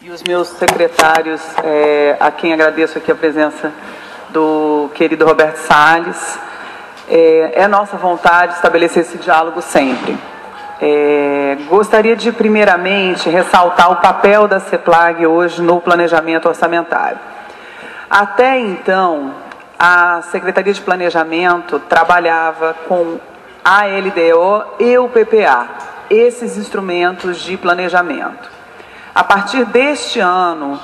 e os meus secretários, a quem agradeço aqui a presença do querido Roberto Salles. É nossa vontade estabelecer esse diálogo sempre. Gostaria de, primeiramente, ressaltar o papel da CEPLAG hoje no planejamento orçamentário. Até então, a Secretaria de Planejamento trabalhava com a LDO e o PPA, esses instrumentos de planejamento. A partir deste ano,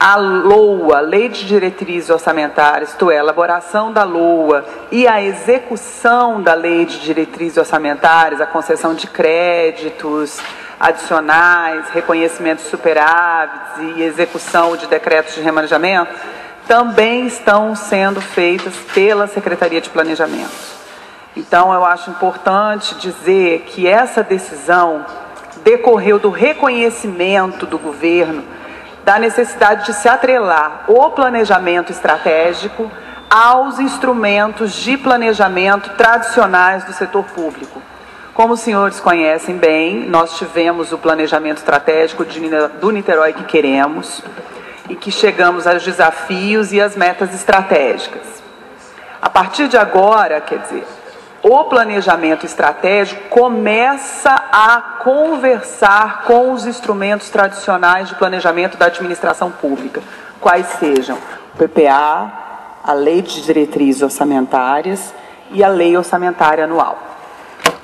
a LOA, Lei de Diretrizes Orçamentárias, isto é, a elaboração da LOA e a execução da Lei de Diretrizes Orçamentárias, a concessão de créditos adicionais, reconhecimento de superávites e execução de decretos de remanejamento, também estão sendo feitas pela Secretaria de Planejamento. Então, eu acho importante dizer que essa decisão decorreu do reconhecimento do governo da necessidade de se atrelar o planejamento estratégico aos instrumentos de planejamento tradicionais do setor público. Como os senhores conhecem bem, nós tivemos o planejamento estratégico do Niterói que queremos e que chegamos aos desafios e às metas estratégicas. A partir de agora, quer dizer, o planejamento estratégico começa a conversar com os instrumentos tradicionais de planejamento da administração pública, quais sejam o PPA, a Lei de Diretrizes Orçamentárias e a Lei Orçamentária Anual.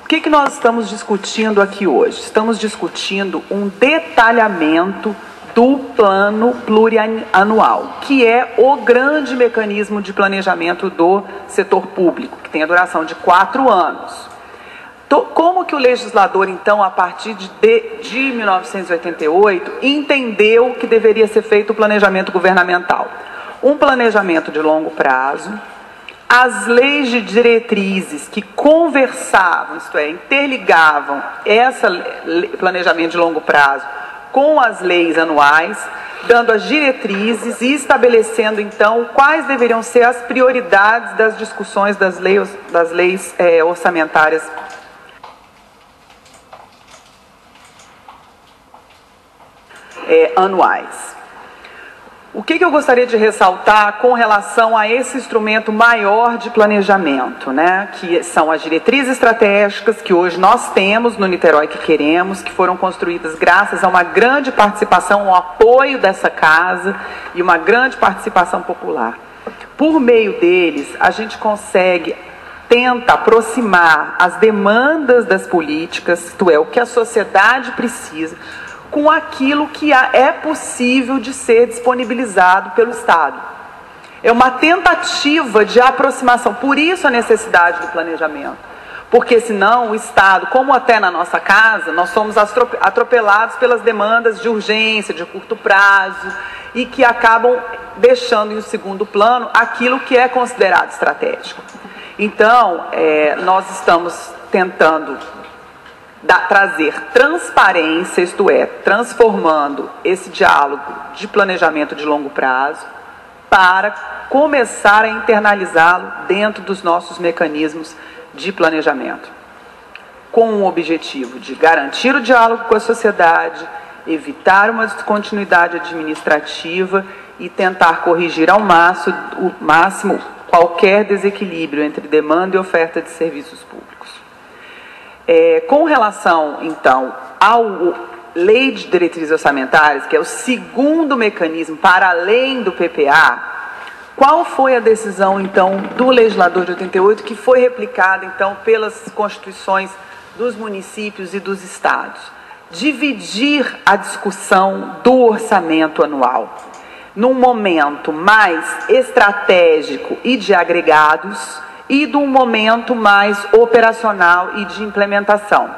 O que nós estamos discutindo aqui hoje? Estamos discutindo um detalhamento do plano plurianual, que é o grande mecanismo de planejamento do setor público, que tem a duração de 4 anos. Como que o legislador, então, a partir de 1988, entendeu que deveria ser feito o planejamento governamental? Um planejamento de longo prazo, as leis de diretrizes que conversavam, isto é, interligavam esse planejamento de longo prazo com as leis anuais, dando as diretrizes e estabelecendo, então, quais deveriam ser as prioridades das discussões das leis orçamentárias anuais. O que eu gostaria de ressaltar com relação a esse instrumento maior de planejamento, né? Que são as diretrizes estratégicas que hoje nós temos no Niterói que queremos, que foram construídas graças a uma grande participação, um apoio dessa casa e uma grande participação popular. Por meio deles, a gente tenta aproximar as demandas das políticas, isto é, o que a sociedade precisa, com aquilo que é possível de ser disponibilizado pelo Estado. É uma tentativa de aproximação, por isso a necessidade do planejamento. Porque senão o Estado, como até na nossa casa, nós somos atropelados pelas demandas de urgência, de curto prazo, e que acabam deixando em segundo plano aquilo que é considerado estratégico. Então, nós estamos tentando trazer transparência, isto é, transformando esse diálogo de planejamento de longo prazo para começar a internalizá-lo dentro dos nossos mecanismos de planejamento, com o objetivo de garantir o diálogo com a sociedade, evitar uma descontinuidade administrativa e tentar corrigir ao máximo qualquer desequilíbrio entre demanda e oferta de serviços públicos. Com relação, então, ao Lei de Diretrizes Orçamentárias, que é o segundo mecanismo para além do PPA, qual foi a decisão, então, do legislador de 88, que foi replicada, então, pelas constituições dos municípios e dos estados? Dividir a discussão do orçamento anual num momento mais estratégico e de agregados, e de um momento mais operacional e de implementação.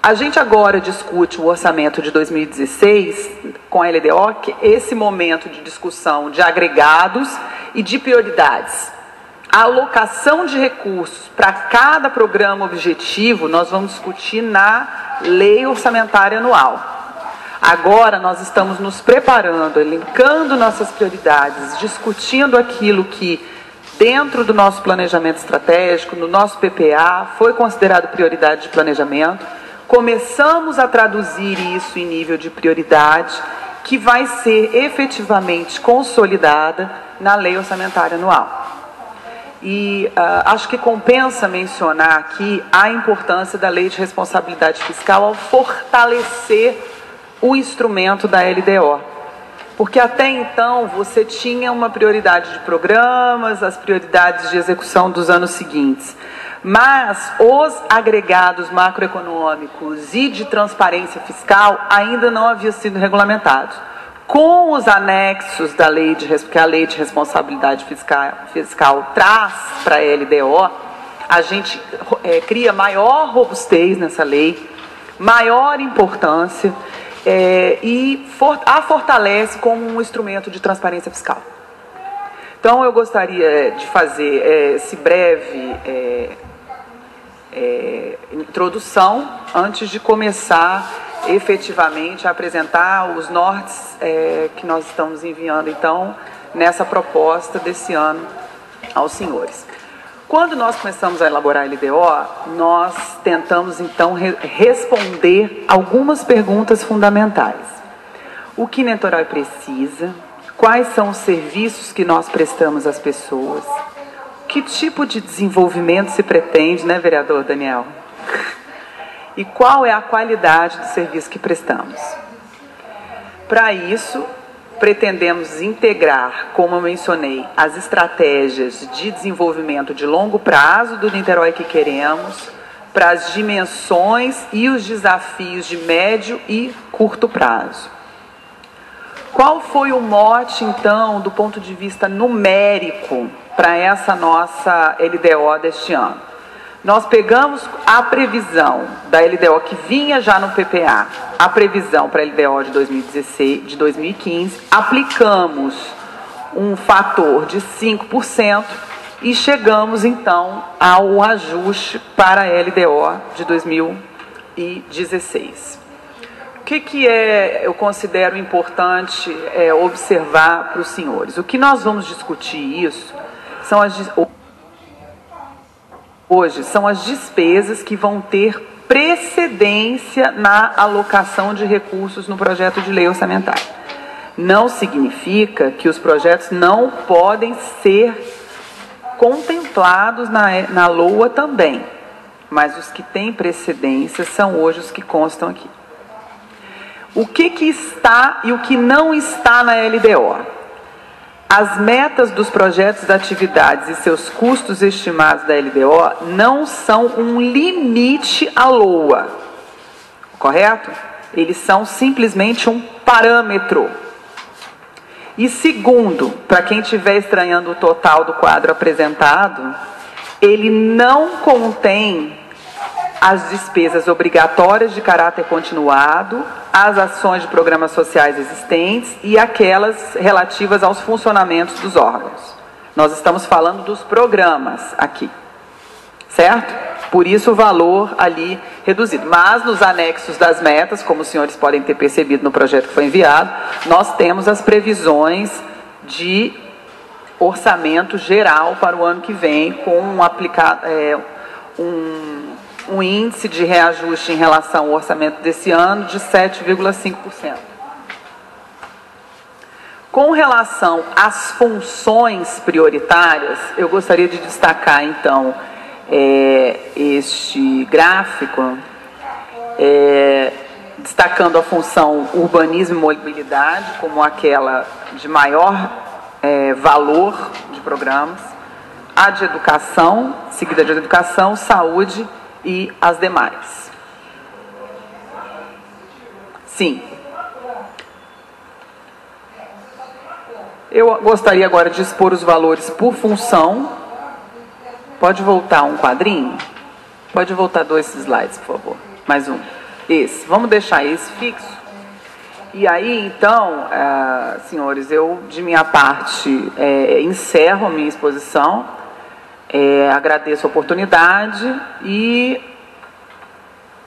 A gente agora discute o orçamento de 2016 com a LDO, que é esse momento de discussão de agregados e de prioridades. A alocação de recursos para cada programa objetivo nós vamos discutir na Lei Orçamentária Anual. Agora nós estamos nos preparando, elencando nossas prioridades, discutindo aquilo que dentro do nosso planejamento estratégico, no nosso PPA, foi considerado prioridade de planejamento. Começamos a traduzir isso em nível de prioridade que vai ser efetivamente consolidada na Lei Orçamentária Anual. E acho que compensa mencionar aqui a importância da Lei de Responsabilidade Fiscal ao fortalecer o instrumento da LDO. Porque até então você tinha uma prioridade de programas, as prioridades de execução dos anos seguintes. Mas os agregados macroeconômicos e de transparência fiscal ainda não haviam sido regulamentados. Com os anexos da lei que a Lei de Responsabilidade Fiscal traz para a LDO, a gente cria maior robustez nessa lei, maior importância e a fortalece como um instrumento de transparência fiscal. Então, eu gostaria de fazer esse breve introdução antes de começar efetivamente a apresentar os nortes que nós estamos enviando, então, nessa proposta desse ano aos senhores. Quando nós começamos a elaborar a LDO, nós tentamos, então, responder algumas perguntas fundamentais. O que Niterói precisa? Quais são os serviços que nós prestamos às pessoas? Que tipo de desenvolvimento se pretende, né, vereador Daniel? E qual é a qualidade do serviço que prestamos? Para isso, pretendemos integrar, como eu mencionei, as estratégias de desenvolvimento de longo prazo do Niterói que queremos, para as dimensões e os desafios de médio e curto prazo. Qual foi o mote, então, do ponto de vista numérico, para essa nossa LDO deste ano? Nós pegamos a previsão da LDO que vinha já no PPA, a previsão para a LDO de 2016, de 2015, aplicamos um fator de 5% e chegamos, então, ao ajuste para a LDO de 2016. O que eu considero importante observar para os senhores? O que nós vamos discutir hoje são as despesas que vão ter precedência na alocação de recursos no projeto de lei orçamentária. Não significa que os projetos não podem ser contemplados na LOA também, mas os que têm precedência são hoje os que constam aqui. O que está e o que não está na LDO? As metas dos projetos de atividades e seus custos estimados da LDO não são um limite à LOA, correto? Eles são simplesmente um parâmetro. E segundo, para quem estiver estranhando o total do quadro apresentado, ele não contém as despesas obrigatórias de caráter continuado, as ações de programas sociais existentes e aquelas relativas aos funcionamentos dos órgãos. Nós estamos falando dos programas aqui, certo? Por isso o valor ali reduzido. Mas nos anexos das metas, como os senhores podem ter percebido no projeto que foi enviado, nós temos as previsões de orçamento geral para o ano que vem, com um índice de reajuste em relação ao orçamento desse ano de 7,5%. Com relação às funções prioritárias, eu gostaria de destacar, então, este gráfico, destacando a função urbanismo e mobilidade como aquela de maior valor de programas, a de educação, seguida de educação, saúde e as demais. Sim. Eu gostaria agora de expor os valores por função. Pode voltar um quadrinho? Pode voltar 2 slides, por favor. Mais um. Esse. Vamos deixar esse fixo. E aí, então, senhores, eu, de minha parte, encerro a minha exposição. Agradeço a oportunidade e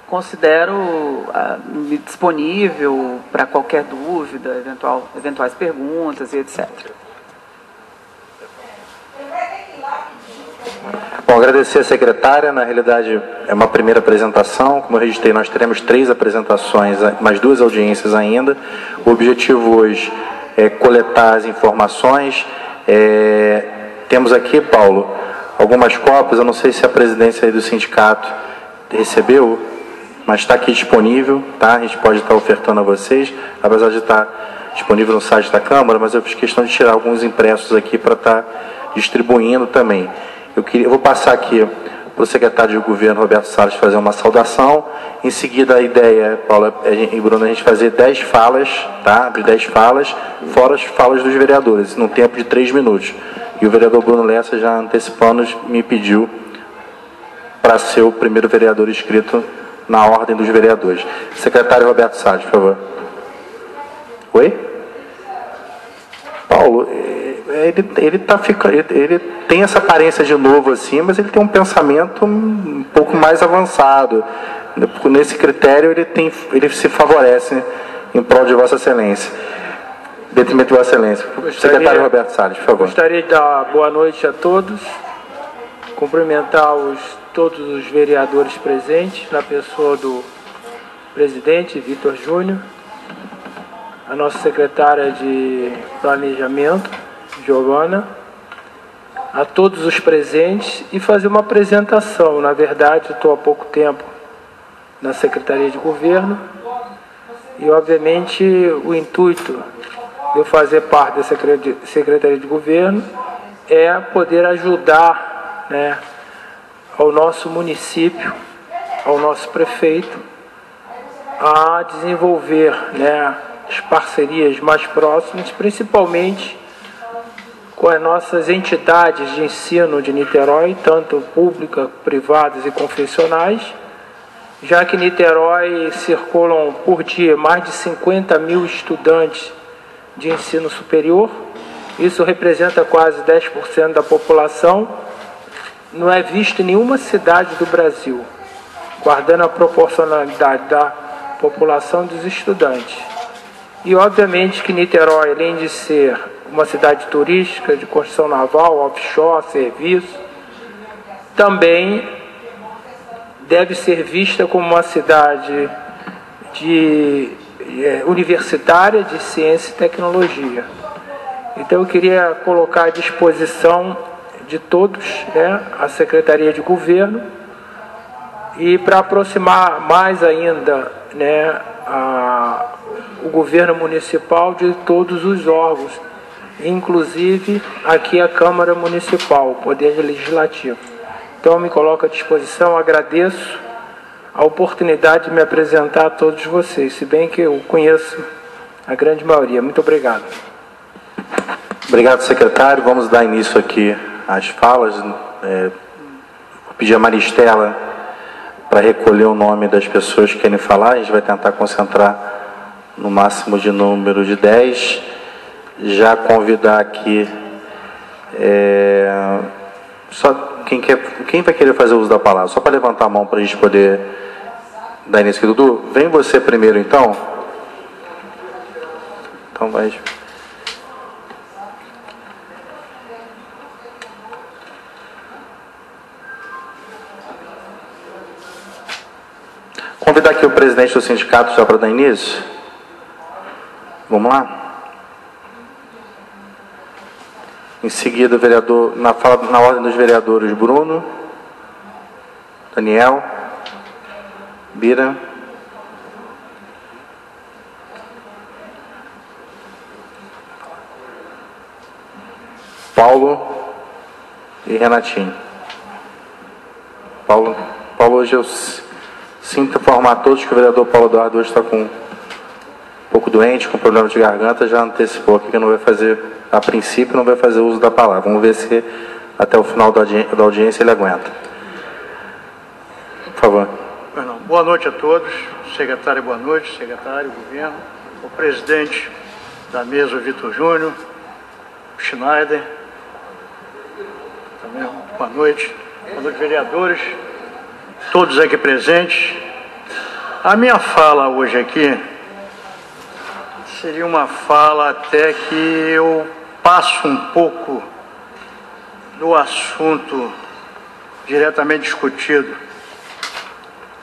considero-me disponível para qualquer dúvida, eventuais perguntas e etc. Bom, agradecer a secretária. Na realidade, é uma primeira apresentação. Como eu registrei, nós teremos 3 apresentações, mais 2 audiências ainda. O objetivo hoje é coletar as informações. Temos aqui, Paulo, algumas cópias. Eu não sei se a presidência aí do sindicato recebeu, mas está aqui disponível, tá? A gente pode estar ofertando a vocês, apesar de estar disponível no site da Câmara, mas eu fiz questão de tirar alguns impressos aqui para estar distribuindo também. Eu vou passar aqui para o secretário de Governo, Roberto Salles, fazer uma saudação. Em seguida, a ideia, Paula e Bruno, a gente fazer 10 falas, tá? De 10 falas, fora as falas dos vereadores, num tempo de 3 minutos. E o vereador Bruno Lessa, já antecipando, me pediu para ser o primeiro vereador inscrito na ordem dos vereadores. Secretário Roberto Salles, por favor. Oi? Paulo, ele tem essa aparência de novo assim, mas ele tem um pensamento um pouco mais avançado. Nesse critério ele se favorece em prol de Vossa Excelência. Detrimento de Vossa Excelência. Secretário Roberto Salles, por favor. Gostaria de dar boa noite a todos, cumprimentar todos os vereadores presentes, na pessoa do presidente Vitor Júnior, a nossa secretária de Planejamento, Giovana, a todos os presentes e fazer uma apresentação. Na verdade, estou há pouco tempo na Secretaria de Governo e, obviamente, o intuito de eu fazer parte da Secretaria de Governo é poder ajudar, né, ao nosso município, ao nosso prefeito, a desenvolver, né, as parcerias mais próximas, principalmente com as nossas entidades de ensino de Niterói, tanto públicas, privadas e confessionais, já que em Niterói circulam por dia mais de 50 mil estudantes de ensino superior. Isso representa quase 10% da população. Não é visto em nenhuma cidade do Brasil, guardando a proporcionalidade da população dos estudantes. E, obviamente, que Niterói, além de ser uma cidade turística, de construção naval, offshore, serviço, também deve ser vista como uma cidade universitária de ciência e tecnologia. Então, eu queria colocar à disposição de todos, né, a Secretaria de Governo, e para aproximar mais ainda, né, o governo municipal de todos os órgãos, inclusive aqui a Câmara Municipal, o Poder Legislativo. Então, eu me coloco à disposição, agradeço a oportunidade de me apresentar a todos vocês, se bem que eu conheço a grande maioria. Muito obrigado. Obrigado, secretário. Vamos dar início aqui às falas. Vou pedir a Maristela para recolher o nome das pessoas que querem falar. A gente vai tentar concentrar no máximo de número de 10. Já convidar aqui só quem vai querer fazer uso da palavra, só para levantar a mão para a gente poder dar início aqui. Dudu, vem você primeiro então. Então vai. Convidar aqui o presidente do sindicato já para dar início. Vamos lá? Em seguida, o vereador, na ordem dos vereadores, Bruno, Daniel, Bira, Paulo e Renatinho. Paulo, hoje eu sinto informar a todos que o vereador Paulo Eduardo hoje está com um pouco doente, com problema de garganta, já antecipou aqui que não vai fazer, a princípio, não vai fazer uso da palavra. Vamos ver se até o final da audiência ele aguenta. Por favor. Boa noite a todos. Secretário, boa noite. Secretário, governo, o presidente da mesa, o Vitor Júnior, o Schneider. Também, boa noite. Boa noite, vereadores, todos aqui presentes. A minha fala hoje aqui seria uma fala até que eu passo um pouco do assunto diretamente discutido,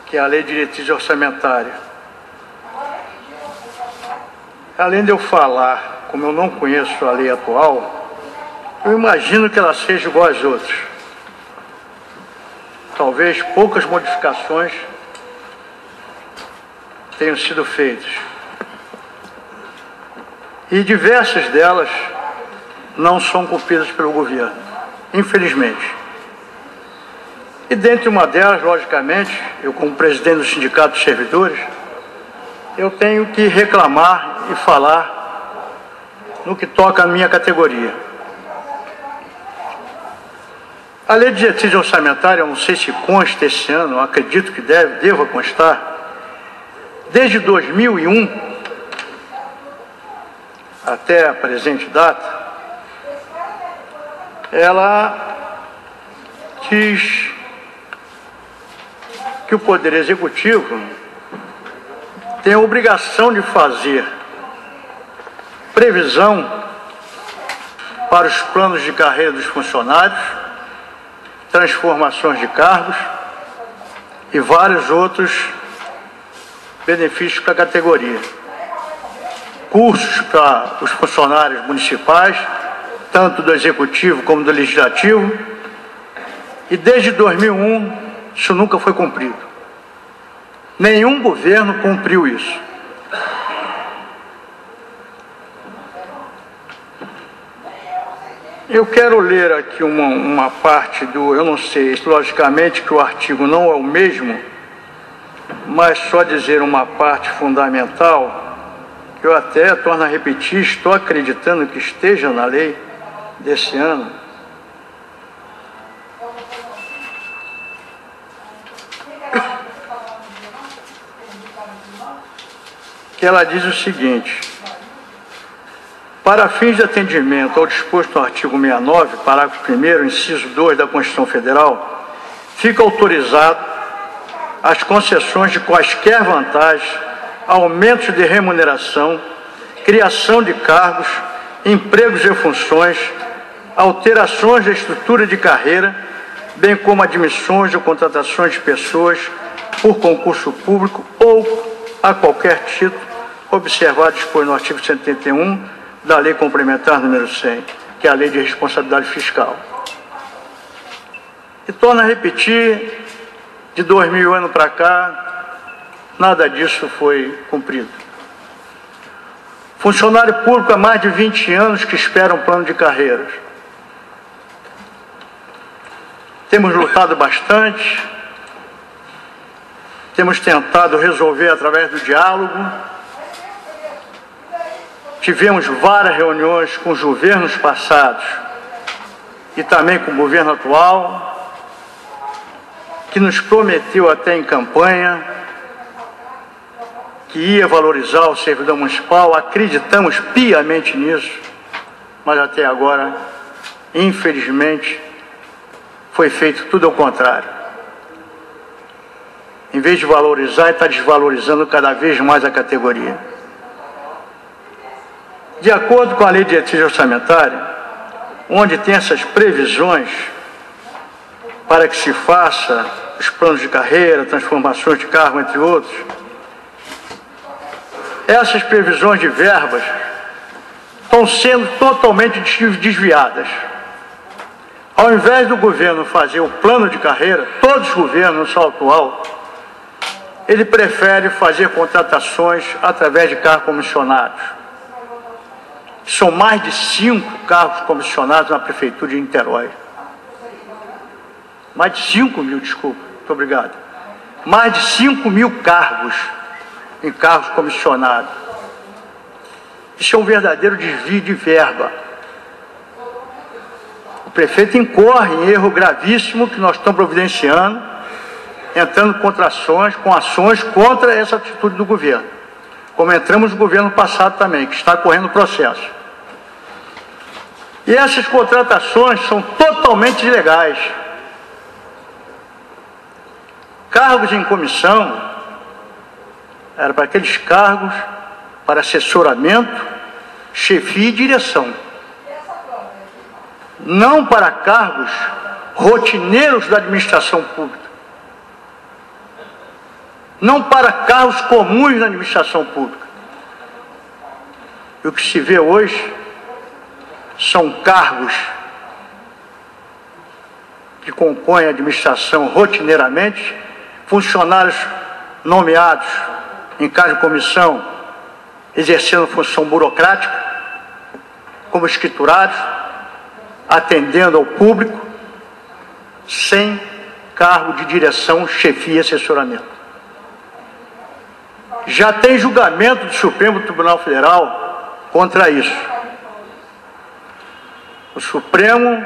que é a Lei de Diretriz Orçamentária. Além de eu falar, como eu não conheço a lei atual, eu imagino que ela seja igual às outras. Talvez poucas modificações tenham sido feitas. E diversas delas não são cumpridas pelo governo, infelizmente. E dentre uma delas, logicamente, eu como presidente do Sindicato dos Servidores, eu tenho que reclamar e falar no que toca à minha categoria. A Lei de Diretriz Orçamentária, eu não sei se consta esse ano, eu acredito que deva constar, desde 2001 até a presente data, ela diz que o Poder Executivo tem a obrigação de fazer previsão para os planos de carreira dos funcionários, transformações de cargos e vários outros benefícios para a categoria. Cursos para os funcionários municipais, tanto do Executivo como do Legislativo, e desde 2001 isso nunca foi cumprido. Nenhum governo cumpriu isso. Eu quero ler aqui uma parte do, eu não sei, logicamente que o artigo não é o mesmo, mas só dizer uma parte fundamental, que eu até torno a repetir, estou acreditando que esteja na lei desse ano. Que ela diz o seguinte: para fins de atendimento ao disposto no artigo 69, parágrafo 1º, inciso 2 da Constituição Federal, fica autorizado as concessões de quaisquer vantagens, aumentos de remuneração, criação de cargos, empregos e funções, alterações da estrutura de carreira, bem como admissões ou contratações de pessoas por concurso público ou a qualquer título, observado dispor no artigo 181 da Lei Complementar número 100, que é a Lei de Responsabilidade Fiscal. E torno a repetir, de 2000 anos para cá, nada disso foi cumprido. Funcionário público há mais de 20 anos que espera um plano de carreiras. Temos lutado bastante, temos tentado resolver através do diálogo. Tivemos várias reuniões com os governos passados e também com o governo atual, que nos prometeu até em campanha que ia valorizar o servidor municipal. Acreditamos piamente nisso, mas até agora, infelizmente, foi feito tudo ao contrário. Em vez de valorizar, está desvalorizando cada vez mais a categoria. De acordo com a Lei de Diretriz Orçamentária, onde tem essas previsões para que se faça os planos de carreira, transformações de cargo, entre outros, essas previsões de verbas estão sendo totalmente desviadas. Ao invés do governo fazer o plano de carreira, todos os governos, não só o atual, ele prefere fazer contratações através de cargos comissionados. São mais de 5 cargos comissionados na Prefeitura de Niterói. Mais de 5 mil, desculpa, muito obrigado. Mais de 5 mil cargos em cargos comissionados. Isso é um verdadeiro desvio de verba. O prefeito incorre em erro gravíssimo que nós estamos providenciando, entrando com ações contra essa atitude do governo. Como entramos no governo passado também, que está correndo o processo. E essas contratações são totalmente ilegais. Cargos em comissão, era para aqueles cargos para assessoramento, chefia e direção. Não para cargos rotineiros da administração pública, não para cargos comuns na administração pública. E o que se vê hoje são cargos que compõem a administração rotineiramente, funcionários nomeados em cargo de comissão, exercendo função burocrática, como escriturados, atendendo ao público, sem cargo de direção, chefia e assessoramento. Já tem julgamento do Supremo Tribunal Federal contra isso. O Supremo,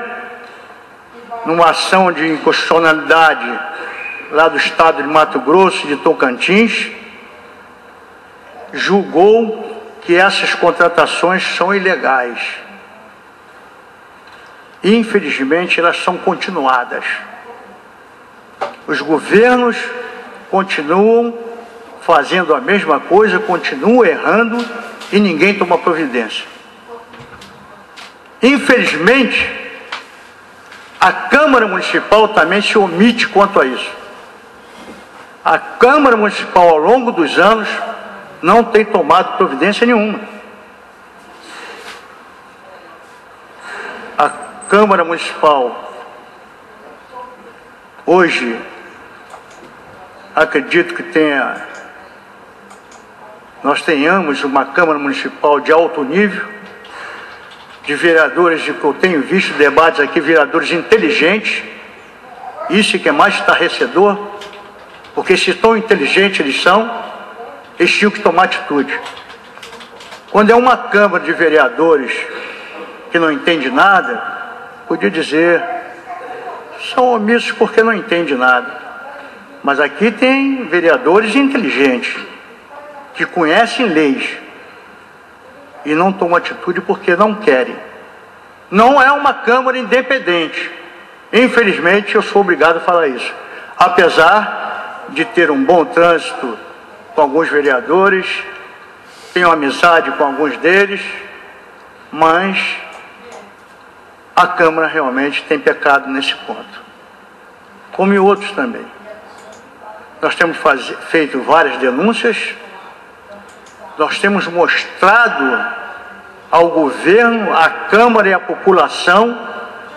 numa ação de inconstitucionalidade lá do estado de Mato Grosso e de Tocantins, julgou que essas contratações são ilegais. E, infelizmente, elas são continuadas. Os governos continuam fazendo a mesma coisa, continuam errando e ninguém toma providência. Infelizmente, a Câmara Municipal também se omite quanto a isso. A Câmara Municipal, ao longo dos anos, não tem tomado providência nenhuma. A Câmara Municipal, hoje, acredito que nós tenhamos uma Câmara Municipal de alto nível, de vereadores, que eu tenho visto debates aqui, vereadores inteligentes, isso que é mais estarrecedor, porque se tão inteligentes eles tinham que tomar atitude. Quando é uma Câmara de vereadores que não entende nada, podia dizer, são omissos porque não entende nada. Mas aqui tem vereadores inteligentes, que conhecem leis, e não tomam atitude porque não querem. Não é uma Câmara independente. Infelizmente, eu sou obrigado a falar isso. Apesar de ter um bom trânsito com alguns vereadores, tenho amizade com alguns deles, mas a Câmara realmente tem pecado nesse ponto, como em outros também. Nós temos feito várias denúncias, nós temos mostrado ao governo, à Câmara e à população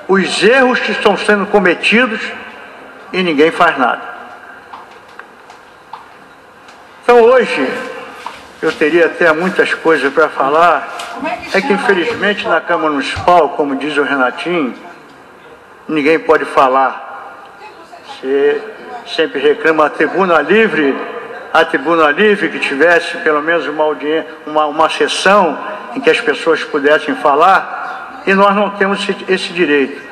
os erros que estão sendo cometidos e ninguém faz nada. Então hoje, eu teria até muitas coisas para falar, é que infelizmente na Câmara Municipal, como diz o Renatinho, ninguém pode falar. Você sempre reclama a tribuna livre que tivesse pelo menos uma audiência, uma sessão em que as pessoas pudessem falar, e nós não temos esse direito.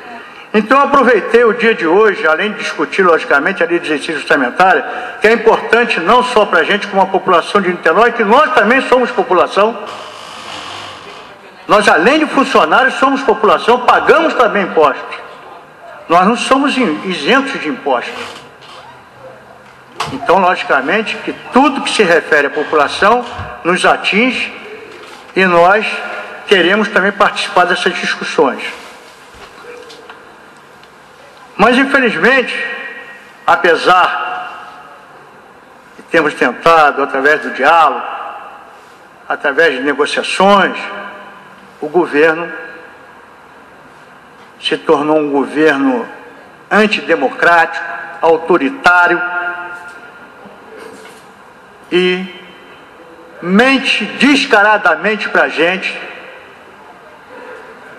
Então, aproveitei o dia de hoje, além de discutir, logicamente, a lei de exercício orçamentário, que é importante não só para a gente, como a população de Niterói, que nós também somos população. Nós, além de funcionários, somos população, pagamos também impostos. Nós não somos isentos de impostos. Então, logicamente, que tudo que se refere à população nos atinge e nós queremos também participar dessas discussões. Mas, infelizmente, apesar de termos tentado, através do diálogo, através de negociações, o governo se tornou um governo antidemocrático, autoritário e mente descaradamente para a gente,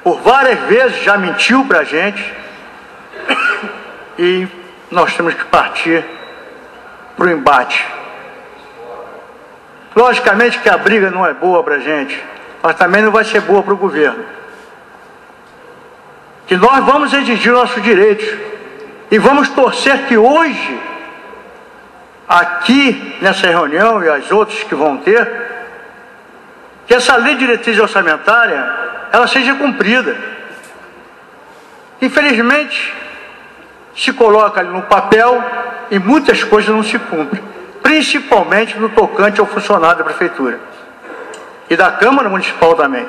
por várias vezes já mentiu para a gente, e nós temos que partir para o embate. Logicamente que a briga não é boa para a gente, mas também não vai ser boa para o governo. Que nós vamos exigir nossos direitos e vamos torcer que hoje, aqui nessa reunião e as outras que vão ter, que essa lei de diretriz orçamentária, ela seja cumprida. Infelizmente, se coloca ali no papel e muitas coisas não se cumprem, principalmente no tocante ao funcionário da Prefeitura e da Câmara Municipal também.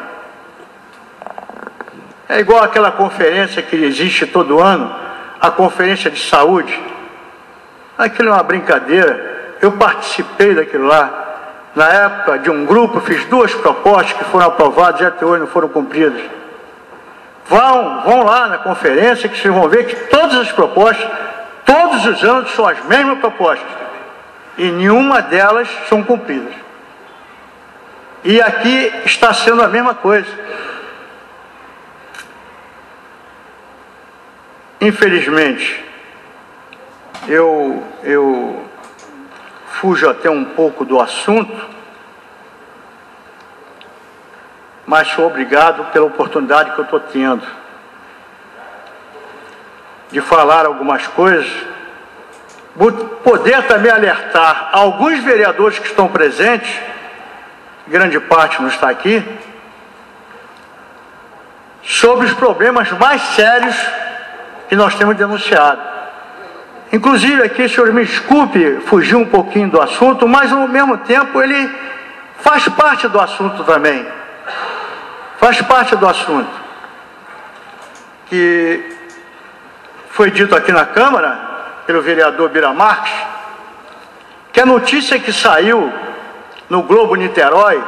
É igual aquela conferência que existe todo ano, a Conferência de Saúde. Aquilo é uma brincadeira. Eu participei daquilo lá. Na época de um grupo, fiz 2 propostas que foram aprovadas e até hoje não foram cumpridas. Vão lá na conferência que vocês vão ver que todas as propostas, todos os anos, são as mesmas propostas. E nenhuma delas são cumpridas. E aqui está sendo a mesma coisa. Infelizmente, eu fujo até um pouco do assunto, mas sou obrigado pela oportunidade que eu estou tendo de falar algumas coisas, poder também alertar alguns vereadores que estão presentes, grande parte não está aqui, sobre os problemas mais sérios que nós temos denunciado. Inclusive aqui, senhor, me desculpe fugir um pouquinho do assunto, mas ao mesmo tempo ele faz parte do assunto também. Faz parte do assunto. Que foi dito aqui na Câmara, pelo vereador Bira Marques, que a notícia que saiu no Globo Niterói,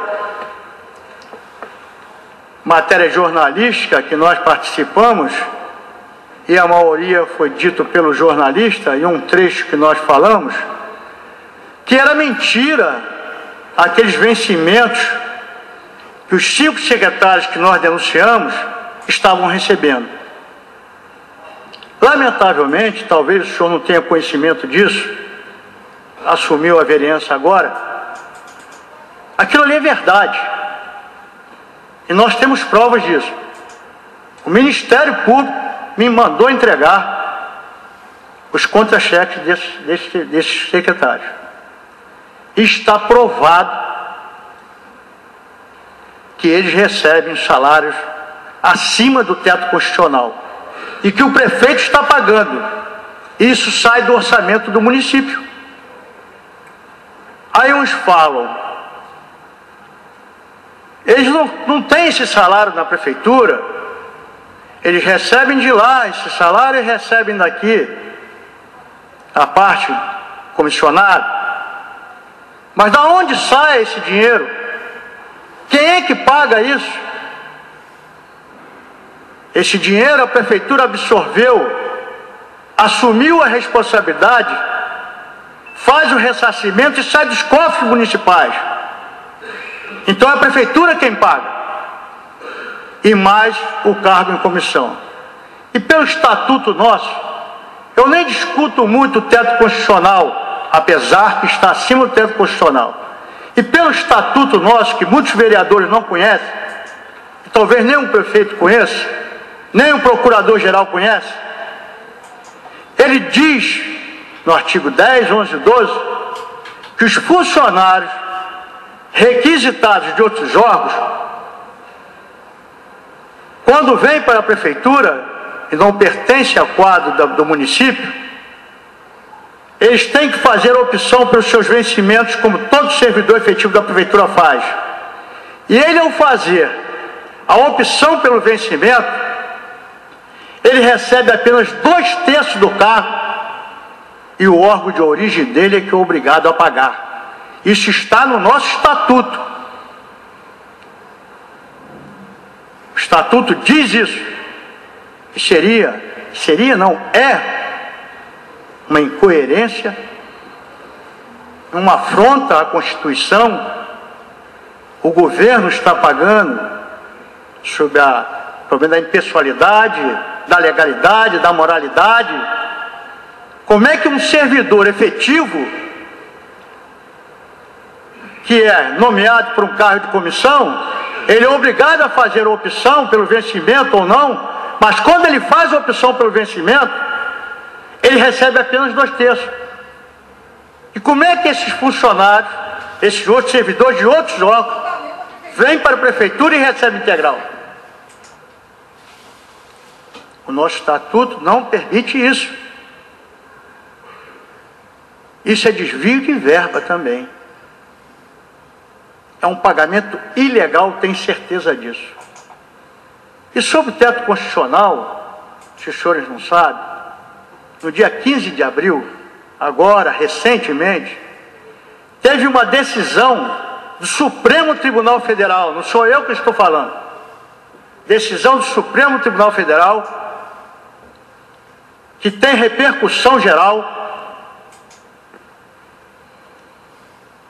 matéria jornalística que nós participamos, e a maioria foi dito pelo jornalista, e um trecho que nós falamos, que era mentira aqueles vencimentos que os 5 secretários que nós denunciamos estavam recebendo. Lamentavelmente, talvez o senhor não tenha conhecimento disso, assumiu a vereança agora, aquilo ali é verdade. E nós temos provas disso. O Ministério Público me mandou entregar os contra-cheques desses secretários. E está provado que eles recebem salários acima do teto constitucional. E que o prefeito está pagando. Isso sai do orçamento do município. Aí uns falam, eles não têm esse salário na prefeitura, eles recebem de lá esse salário e recebem daqui a parte comissionada. Mas de onde sai esse dinheiro? Quem é que paga isso? Esse dinheiro a prefeitura absorveu, assumiu a responsabilidade, faz o ressarcimento e sai dos cofres municipais. Então é a prefeitura quem paga. E mais o cargo em comissão. E pelo estatuto nosso, eu nem discuto muito o teto constitucional, apesar que está acima do teto constitucional. E pelo estatuto nosso, que muitos vereadores não conhecem, e talvez nem um prefeito conheça, nem um procurador-geral conhece, ele diz, no artigo 10, 11 e 12, que os funcionários requisitados de outros órgãos, quando vêm para a prefeitura e não pertencem ao quadro do município, eles têm que fazer a opção pelos seus vencimentos, como todo servidor efetivo da prefeitura faz. E ele, ao fazer a opção pelo vencimento, ele recebe apenas 2/3 do cargo, e o órgão de origem dele é que é obrigado a pagar. Isso está no nosso estatuto. O estatuto diz isso. E é uma incoerência, uma afronta à Constituição. O governo está pagando sobre o problema da impessoalidade, da legalidade, da moralidade. Como é que um servidor efetivo, que é nomeado por um cargo de comissão, ele é obrigado a fazer a opção pelo vencimento ou não, mas quando ele faz a opção pelo vencimento, ele recebe apenas 2/3. E como é que esses funcionários, esses outros servidores de outros órgãos, vêm para a prefeitura e recebem integral? O nosso estatuto não permite isso. Isso é desvio de verba também. É um pagamento ilegal, tenho certeza disso. E sobre o teto constitucional, se os senhores não sabem, no dia 15 de abril, agora, recentemente, teve uma decisão do Supremo Tribunal Federal, não sou eu que estou falando, decisão do Supremo Tribunal Federal, que tem repercussão geral,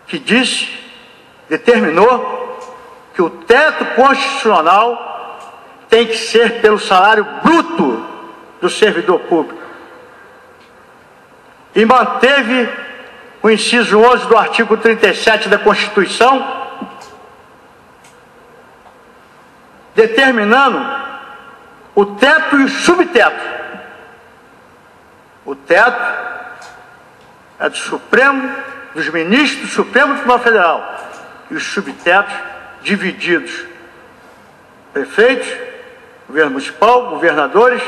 que determinou que o teto constitucional tem que ser pelo salário bruto do servidor público. E manteve o inciso 11 do artigo 37 da Constituição, determinando o teto e o subteto. O teto é dos ministros do Supremo Tribunal Federal, e os subtetos divididos: prefeitos, governo municipal, governadores,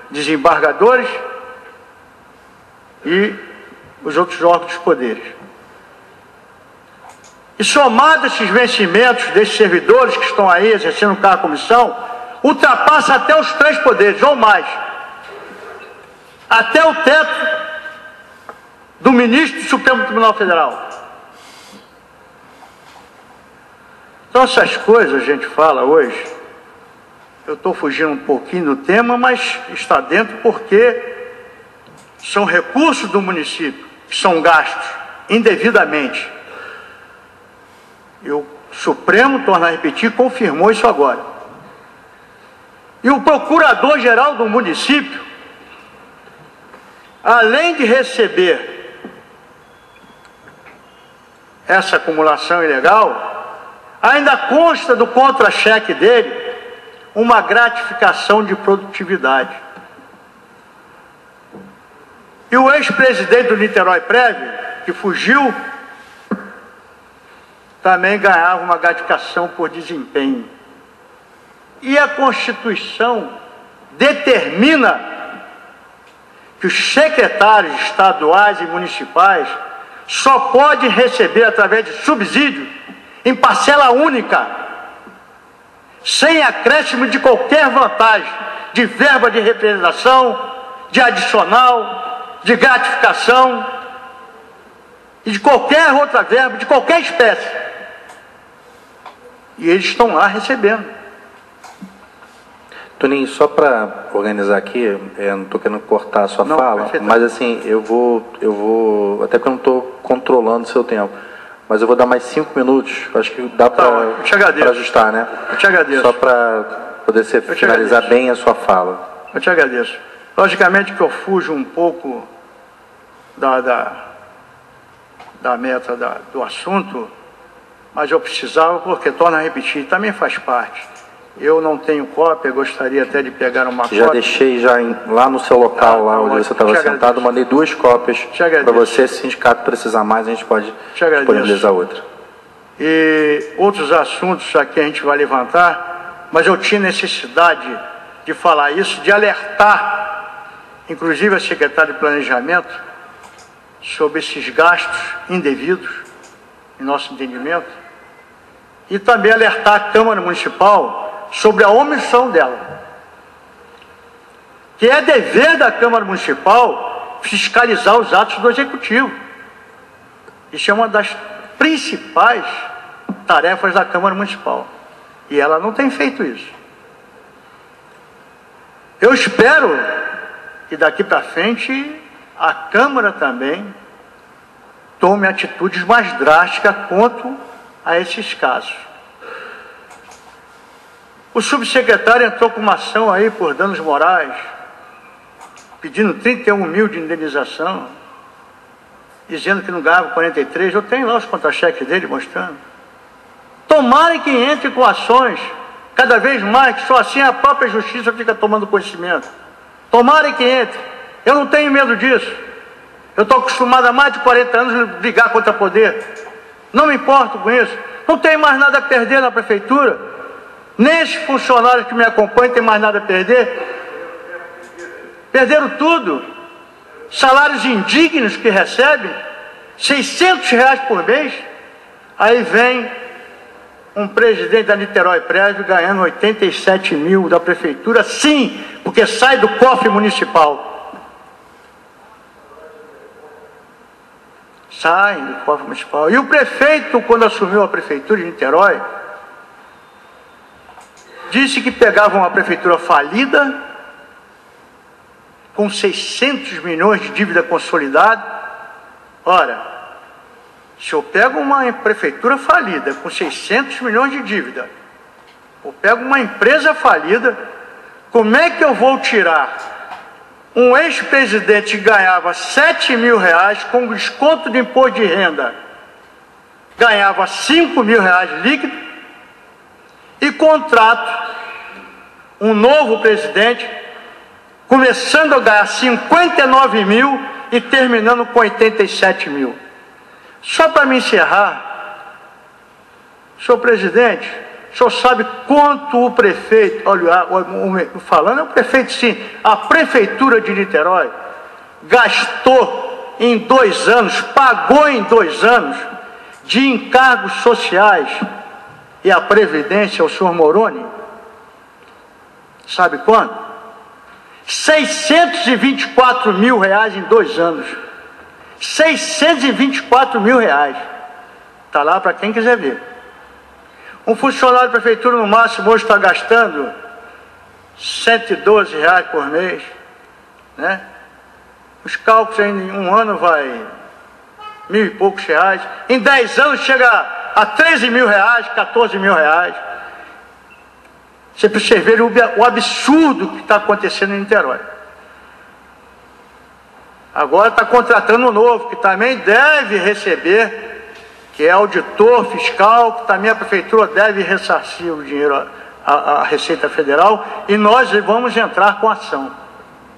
desembargadores e os outros órgãos dos poderes. E somado esses vencimentos desses servidores que estão aí exercendo cada comissão, ultrapassa até os 3 poderes, ou mais. Até o teto do ministro do Supremo Tribunal Federal. Então essas coisas a gente fala hoje, eu estou fugindo um pouquinho do tema, mas está dentro porque são recursos do município que são gastos indevidamente. E o Supremo, torna a repetir, confirmou isso agora. E o procurador-geral do município, além de receber essa acumulação ilegal, ainda consta do contra-cheque dele uma gratificação de produtividade. E o ex-presidente do Niterói Prev, que fugiu, também ganhava uma gratificação por desempenho. E a Constituição determina que os secretários estaduais e municipais só podem receber através de subsídio em parcela única, sem acréscimo de qualquer vantagem, de verba de representação, de adicional, de gratificação e de qualquer outra verba, de qualquer espécie. E eles estão lá recebendo. Toninho, só para organizar aqui, não estou querendo cortar a sua fala, mas assim, eu vou, até porque eu não estou controlando o seu tempo, mas eu vou dar mais 5 minutos, acho que dá para ajustar, né? Eu te agradeço. Só para poder finalizar bem a sua fala. Eu te agradeço. Logicamente que eu fujo um pouco da meta do assunto, mas eu precisava, porque, torna a repetir, também faz parte. Eu não tenho cópia, gostaria até de pegar uma cópia. Já deixei lá no seu local, lá onde você estava sentado, mandei 2 cópias para você. Se o sindicato precisar mais, a gente pode disponibilizar outra. E outros assuntos aqui a gente vai levantar, mas eu tinha necessidade de falar isso, de alertar, inclusive a secretária de Planejamento, sobre esses gastos indevidos, em nosso entendimento, e também alertar a Câmara Municipal sobre a omissão dela, que é dever da Câmara Municipal fiscalizar os atos do Executivo. Isso é uma das principais tarefas da Câmara Municipal, e ela não tem feito isso. Eu espero que daqui para frente a Câmara também tome atitudes mais drásticas quanto a esses casos. O subsecretário entrou com uma ação aí por danos morais, pedindo 31 mil de indenização, dizendo que não ganhava 43. Eu tenho lá os contra-cheques dele mostrando. Tomara que entre com ações cada vez mais, que só assim a própria justiça fica tomando conhecimento. Tomara que entre. Eu não tenho medo disso. Eu estou acostumado há mais de 40 anos a brigar contra poder. Não me importo com isso. Não tenho mais nada a perder na prefeitura. Nem esses funcionários que me acompanham têm mais nada a perder. Perderam tudo. Salários indignos que recebem, R$600 por mês. Aí vem um presidente da Niterói Prev ganhando 87 mil da prefeitura, sim, porque sai do cofre municipal. saem do cofre municipal. E o prefeito, quando assumiu a prefeitura de Niterói, disse que pegava uma prefeitura falida, com 600 milhões de dívida consolidada. Ora, se eu pego uma prefeitura falida, com 600 milhões de dívida, eu pego uma empresa falida, como é que eu vou tirar um ex-presidente que ganhava R$7.000 com desconto de imposto de renda, ganhava R$5.000 líquido, e contrato um novo presidente, começando a ganhar 59 mil e terminando com 87 mil. Só para me encerrar, senhor presidente, o senhor sabe quanto o prefeito, olha, falando é o prefeito sim, a prefeitura de Niterói gastou em 2 anos, pagou em 2 anos de encargos sociais e a previdência ao senhor Moroni? Sabe quanto? R$624 mil em 2 anos. R$624 mil. Está lá para quem quiser ver. Um funcionário da prefeitura, no máximo, hoje está gastando R$112 por mês. Né? Os cálculos em 1 ano vai R$1.000 e poucos. Em 10 anos chega a R$13 mil, R$14 mil. Você precisa ver o absurdo que está acontecendo em Niterói. Agora está contratando um novo, que também deve receber, que é auditor fiscal, que também a prefeitura deve ressarcir o dinheiro à Receita Federal, e nós vamos entrar com ação,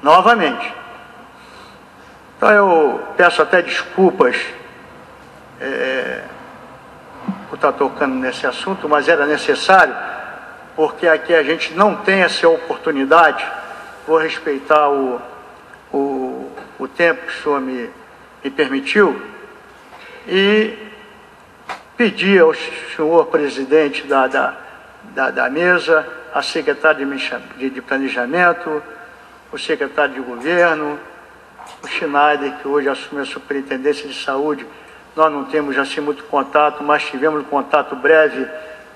novamente. Então eu peço até desculpas por estar tocando nesse assunto, mas era necessário, porque aqui a gente não tem essa oportunidade. Vou respeitar o tempo que o senhor me permitiu e pedir ao senhor presidente da mesa, a secretária de Planejamento, o secretário de Governo, o Schneider, que hoje assume a Superintendência de Saúde. Nós não temos assim muito contato, mas tivemos um contato breve.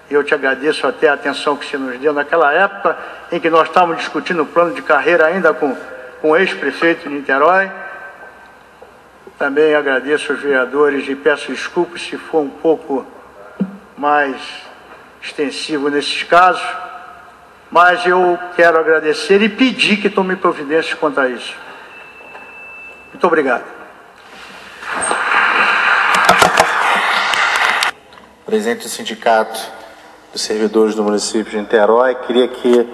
Eu te agradeço até a atenção que você nos deu naquela época em que nós estávamos discutindo o plano de carreira ainda com o ex-prefeito de Niterói. Também agradeço aos vereadores e peço desculpas se for um pouco mais extensivo nesses casos, mas eu quero agradecer e pedir que tome providências quanto a isso. Muito obrigado. Presidente do Sindicato dos Servidores do município de Niterói, queria que